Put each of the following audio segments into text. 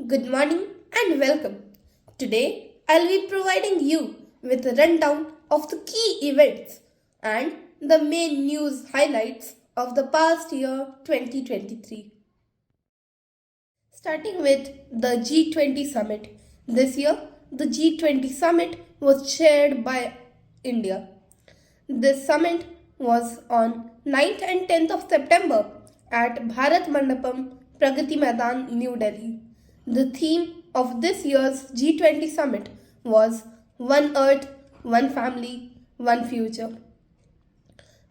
Good morning and welcome. Today I'll be providing you with a rundown of the key events and the main news highlights of the past year 2023. Starting with the G20 Summit. This year, the G20 Summit was chaired by India. This summit was on 9th and 10th of September at Bharat Mandapam, Pragati Maidan, New Delhi. The theme of this year's G20 Summit was One Earth, One Family, One Future.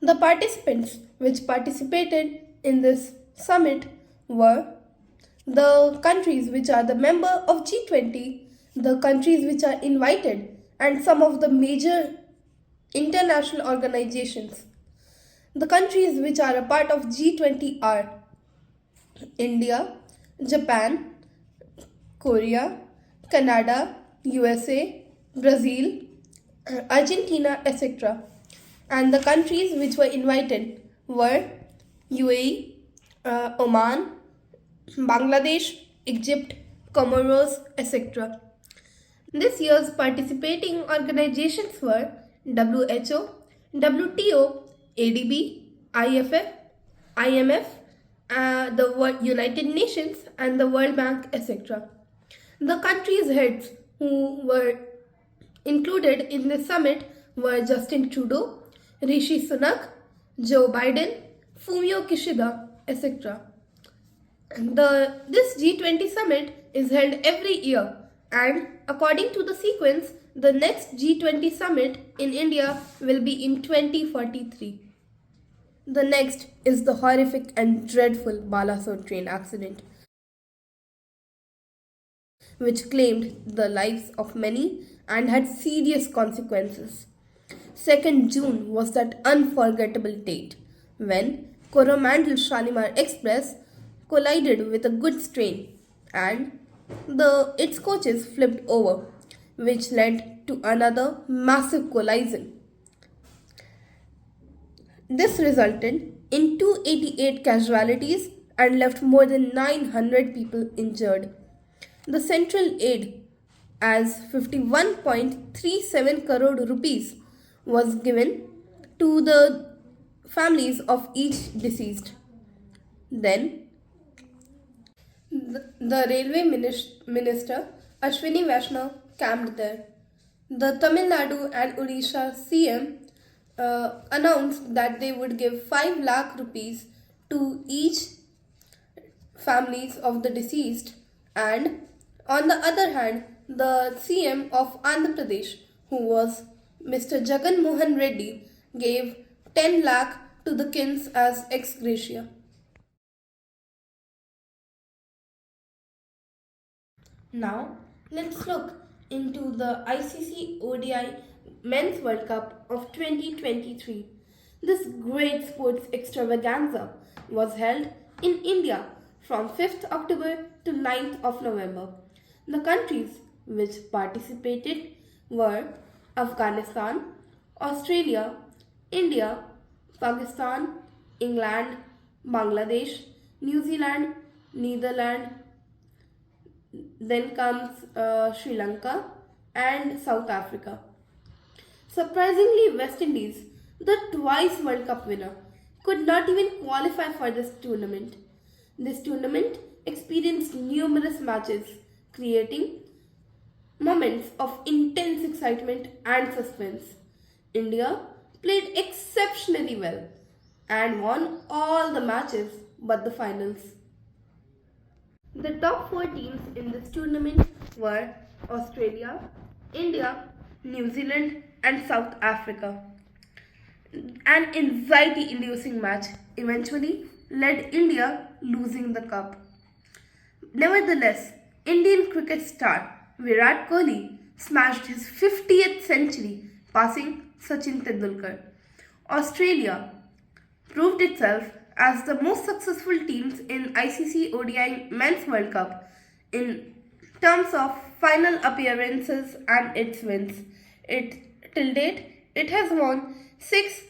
The participants which participated in this summit were the countries which are the member of G20, the countries which are invited, and some of the major international organizations. The countries which are a part of G20 are India, Japan, Korea, Canada, USA, Brazil, Argentina, etc. And the countries which were invited were UAE, Oman, Bangladesh, Egypt, Comoros, etc. This year's participating organizations were WHO, WTO, ADB, IFF, IMF, the United Nations, and the World Bank, etc. The countries' heads who were included in this summit were Justin Trudeau, Rishi Sunak, Joe Biden, Fumio Kishida, etc. This G20 summit is held every year, and according to the sequence, the next G20 summit in India will be in 2043. The next is the horrific and dreadful Balasore train accident, which claimed the lives of many and had serious consequences. 2nd June was that unforgettable date when Coromandel Shalimar Express collided with a goods train and its coaches flipped over, which led to another massive collision. This resulted in 288 casualties and left more than 900 people injured. The central aid, as 51.37 crore rupees, was given to the families of each deceased. Then, the railway minister Ashwini Vaishnaw camped there. The Tamil Nadu and Odisha CM announced that they would give 5 lakh rupees to each families of the deceased, and on the other hand, the CM of Andhra Pradesh, who was Mr. Jagan Mohan Reddy, gave 10 lakh to the kins as ex gratia. Now, let's look into the ICC ODI Men's World Cup of 2023. This great sports extravaganza was held in India from 5th October to 9th of November. The countries which participated were Afghanistan, Australia, India, Pakistan, England, Bangladesh, New Zealand, Netherlands, then comes Sri Lanka and South Africa. Surprisingly, West Indies, the twice World Cup winner, could not even qualify for this tournament. This tournament experienced numerous matches, creating moments of intense excitement and suspense. India played exceptionally well and won all the matches but the finals. The top 4 teams in this tournament were Australia, India, New Zealand, and South Africa. An anxiety-inducing match eventually led India losing the cup. Nevertheless, Indian cricket star Virat Kohli smashed his 50th century, passing Sachin Tendulkar. Australia proved itself as the most successful teams in ICC ODI Men's World Cup in terms of final appearances and its wins. Till date, it has won 6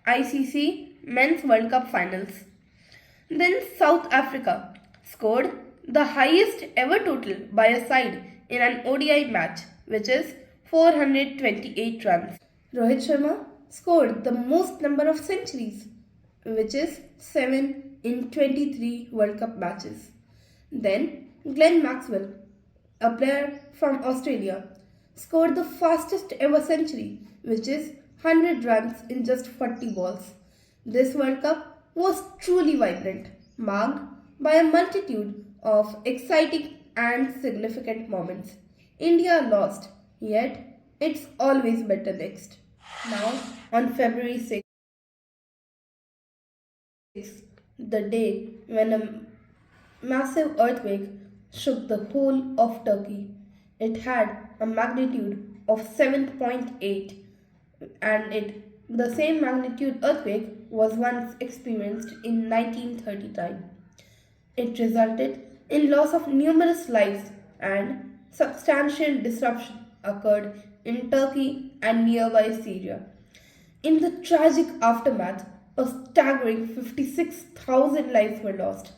ICC Men's World Cup finals. Then South Africa scored the highest ever total by a side in an ODI match, which is 428 runs. Rohit Sharma scored the most number of centuries, which is 7 in 23 World Cup matches. Then Glenn Maxwell, a player from Australia, scored the fastest ever century, which is 100 runs in just 40 balls. This World Cup was truly vibrant, marked by a multitude of exciting and significant moments. India lost, yet it's always better next. Now, on February 6th, the day when a massive earthquake shook the whole of Turkey. It had a magnitude of 7.8, and the same magnitude earthquake was once experienced in 1939. It resulted in loss of numerous lives, and substantial disruption occurred in Turkey and nearby Syria. In the tragic aftermath, a staggering 56,000 lives were lost,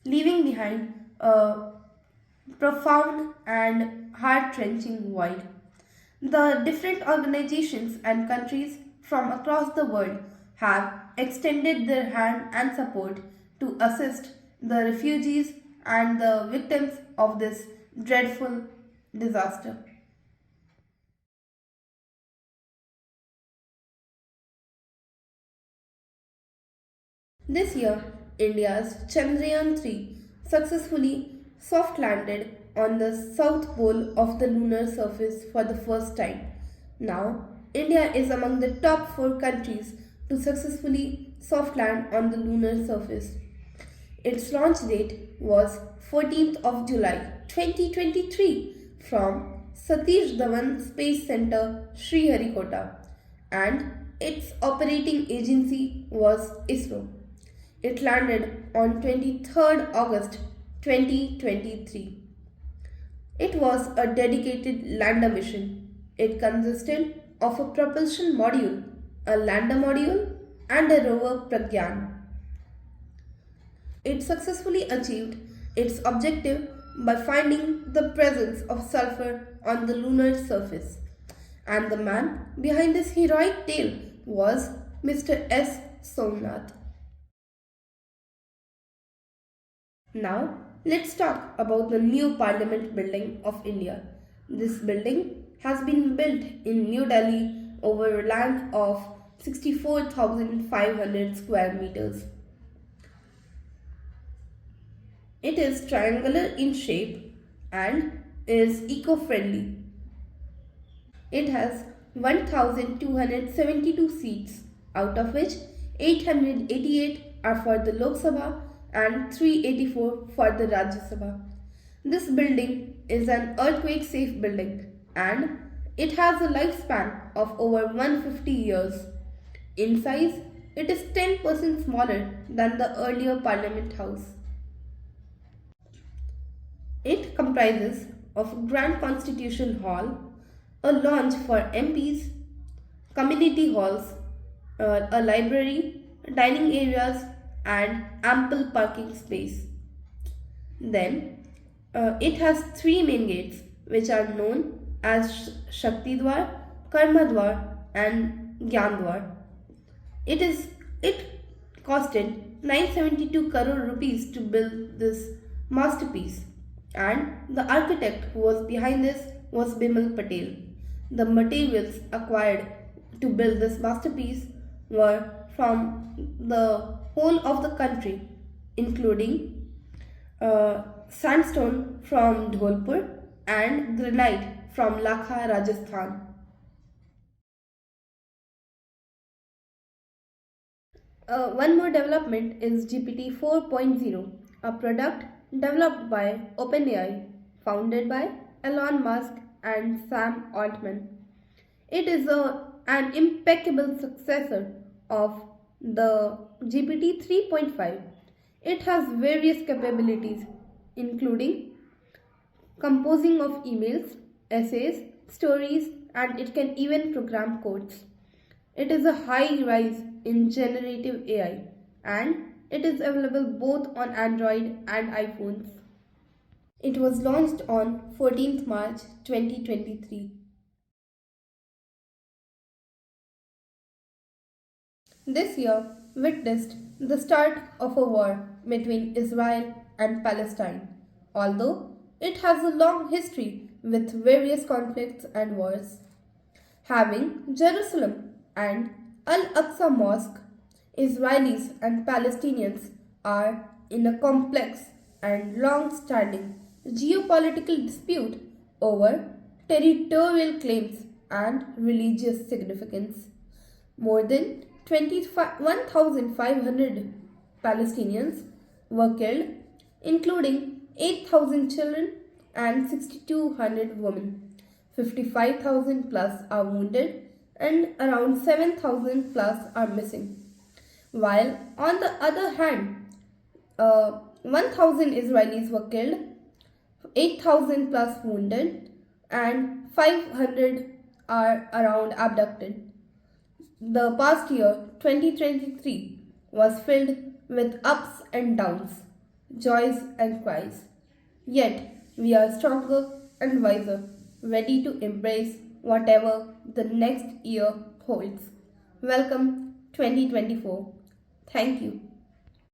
leaving behind a profound and heart-wrenching void. The different organizations and countries from across the world have extended their hand and support to assist the refugees and the victims of this dreadful disaster. This year, India's Chandrayaan 3 successfully soft landed on the south pole of the lunar surface for the first time. Now, India is among the top 4 countries to successfully soft land on the lunar surface. Its launch date was 14th of July 2023 from Satish Dhawan Space Center, Sriharikota, and its operating agency was ISRO. It landed on 23rd August 2023. It was a dedicated lander mission. It consisted of a propulsion module, a lander module, and a rover Pragyan. It successfully achieved its objective by finding the presence of sulfur on the lunar surface. And the man behind this heroic tale was Mr. S. Somnath. Now, let's talk about the new Parliament building of India. This building has been built in New Delhi over a land of 64,500 square meters. It is triangular in shape and is eco-friendly. It has 1,272 seats, out of which 888 are for the Lok Sabha and 384 for the Rajya Sabha. This building is an earthquake safe building and it has a lifespan of over 150 years. In size, it is 10% smaller than the earlier Parliament House. It comprises of Grand Constitution Hall, a lounge for MPs, community halls, a library, dining areas, and ample parking space. Then, it has 3 main gates, which are known as Shakti Dwar, Karma Dwar, and Gyan Dwar. It costed 972 crore rupees to build this masterpiece, and the architect who was behind this was Bimal Patel. The materials acquired to build this masterpiece were from the whole of the country, including sandstone from Dholpur and granite from Lakha, Rajasthan. One more development is GPT 4.0, a product developed by OpenAI, founded by Elon Musk and Sam Altman. It is an impeccable successor of the GPT 3.5. It has various capabilities, including composing of emails, essays, stories, and it can even program codes. It is a high rise in generative AI and It is available both on Android and iPhones. It was launched on 14th March 2023. This year witnessed the start of a war between Israel and Palestine, although it has a long history with various conflicts and wars. Having Jerusalem and Al Aqsa Mosque, Israelis and Palestinians are in a complex and long standing geopolitical dispute over territorial claims and religious significance. More than 1,500 Palestinians were killed, including 8,000 children and 6,200 women. 55,000 plus are wounded and around 7,000 plus are missing. While on the other hand, 1,000 Israelis were killed, 8,000 plus wounded, and 500 are around abducted. The past year, 2023, was filled with ups and downs, joys and cries. Yet, we are stronger and wiser, ready to embrace whatever the next year holds. Welcome 2024. Thank you.